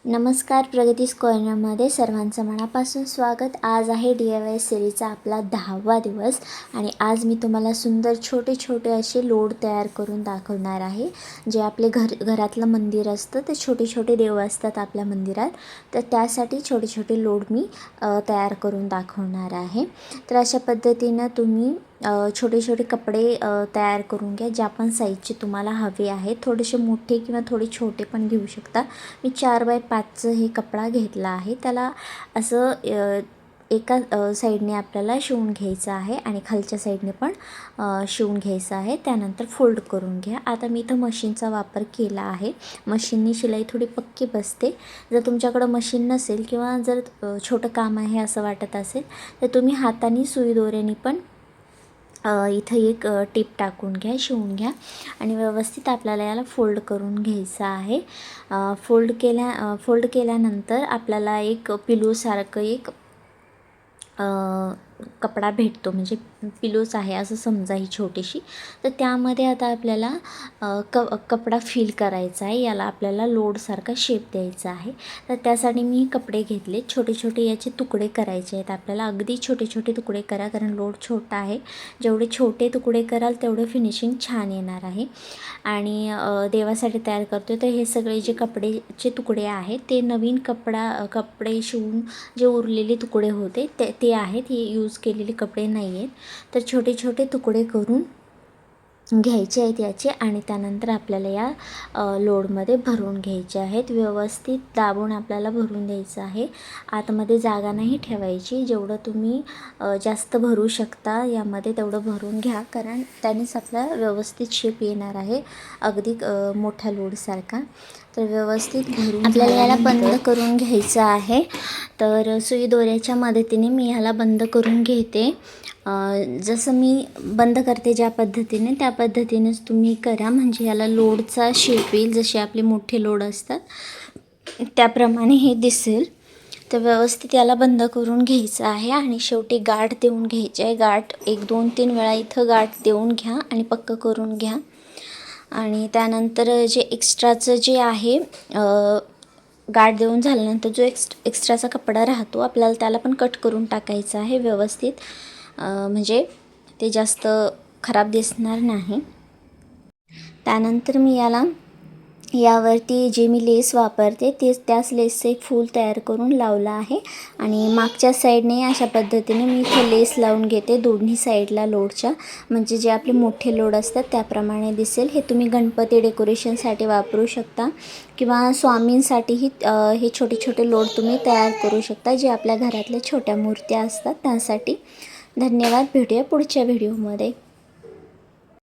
नमस्कार, प्रगतीस कॉर्नरमध्ये सर्वांचं मनापासून स्वागत। आज आहे DIY सिरीजचा आपला 10वा दिवस आणि आज मी तुम्हाला सुंदर छोटे छोटे असे लोड तयार करून दाखवणार आहे। जे आपले घरातलं मंदिर असतं ते छोटे छोटे देव असतात आपल्या मंदिरात, तर त्यासाठी छोटे छोटे लोड मी तयार करून दाखवणार आहे। तर अशा पद्धतीनं तुम्ही छोटे छोटे कपडे तयार करून घ्या, ज्या पण साईजचे तुम्हाला हवे आहे। थोडेसे मोठे किंवा थोडे छोटे पण घेऊ शकता। मी 4x5चं हे कपडा घेतला आहे। त्याला असं एका साईडने आपल्याला शिवून घ्यायचं आहे आणि खालच्या साईडने पण शिवून घ्यायचं आहे। त्यानंतर फोल्ड करून घ्या। आता मी इथं मशीनचा वापर केला आहे। मशीननी शिलाई थोडी पक्की बसते। जर तुमच्याकडं मशीन नसेल किंवा जर छोटं काम आहे असं वाटत असेल तर तुम्ही हाताने सुई दोऱ्याने पण इथं एक टिप टाकून घ्या, शिवून घ्या आणि व्यवस्थित आपल्याला याला फोल्ड करून घ्यायचं आहे। फोल्ड केल्यानंतर आपल्याला एक पिलूसारखं एक कपडा भेटतो, म्हणजे पिलोच आहे असं समजा ही छोटीशी। तर त्यामध्ये आता आपल्याला कपडा फिल करायचा आहे। याला आपल्याला लोडसारखा शेप द्यायचा आहे। तर त्यासाठी मी कपडे घेतले, छोटे छोटे याचे तुकडे करायचे आहेत आपल्याला। अगदी छोटे छोटे तुकडे करा, कारण लोड छोटा आहे। जेवढे छोटे तुकडे कराल तेवढे फिनिशिंग छान येणार आहे। आणि देवासाठी तयार करतो तर हे सगळे जे कपडेचे तुकडे आहेत ते नवीन कपडे शिवून जे उरलेले तुकडे होते ते आहेत, हे यूज केलेले कपडे नाही आहेत। तर छोटे छोटे तुकडे करून घ्यायचे आहेत याचे आणि त्यानंतर आपल्याला या लोडमध्ये भरून घ्यायचे आहेत। व्यवस्थित दाबून आपल्याला भरून द्यायचं आहे। आतमध्ये जागा नाही ठेवायची। जेवढं तुम्ही जास्त भरू शकता यामध्ये तेवढं भरून घ्या, कारण त्यानेच आपला व्यवस्थित शेप येणार आहे, अगदी मोठ्या लोडसारखा। तर व्यवस्थित भरून आपल्याला याला बंद करून घ्यायचं आहे। तर सुई दोऱ्याच्या मदतीने मी ह्याला बंद करून घेते। जसं मी बंद करते ज्या पद्धतीने, त्या पद्धतीनेच तुम्ही करा, म्हणजे याला लोडचा शेप येईल। जसे आपले मोठे लोड असतात त्याप्रमाणे हे दिसेल। तर व्यवस्थित याला बंद करून घ्यायचं आहे आणि शेवटी गाठ देऊन घ्यायची आहे। गाठ 1-2-3 वेळा इथं गाठ देऊन घ्या आणि पक्क करून घ्या। आणि त्यानंतर जे एक्स्ट्राचं जे आहे गाठ देऊन झाल्यानंतर जो एक्स्ट्राचा कपडा राहतो आपल्याला त्याला पण कट करून टाकायचा आहे व्यवस्थित, म्हणजे ते जास्त खराब दिसणार नाही। त्यानंतर मी यावरती जे मी लेस वापरते त्याच लेसचं एक फूल तयार करून लावलं आहे आणि मागच्या साईडने अशा पद्धतीने मी इथे लेस लावून घेते दोन्ही साईडला लोडच्या, म्हणजे जे आपले मोठे लोड असतात त्याप्रमाणे दिसेल। हे तुम्ही गणपती डेकोरेशनसाठी वापरू शकता किंवा स्वामींसाठीही हे छोटे छोटे लोड तुम्ही तयार करू शकता, जे आपल्या घरातल्या छोट्या मूर्त्या असतात त्यासाठी। धन्यवाद, भेटूया पुढच्या व्हिडिओमध्ये।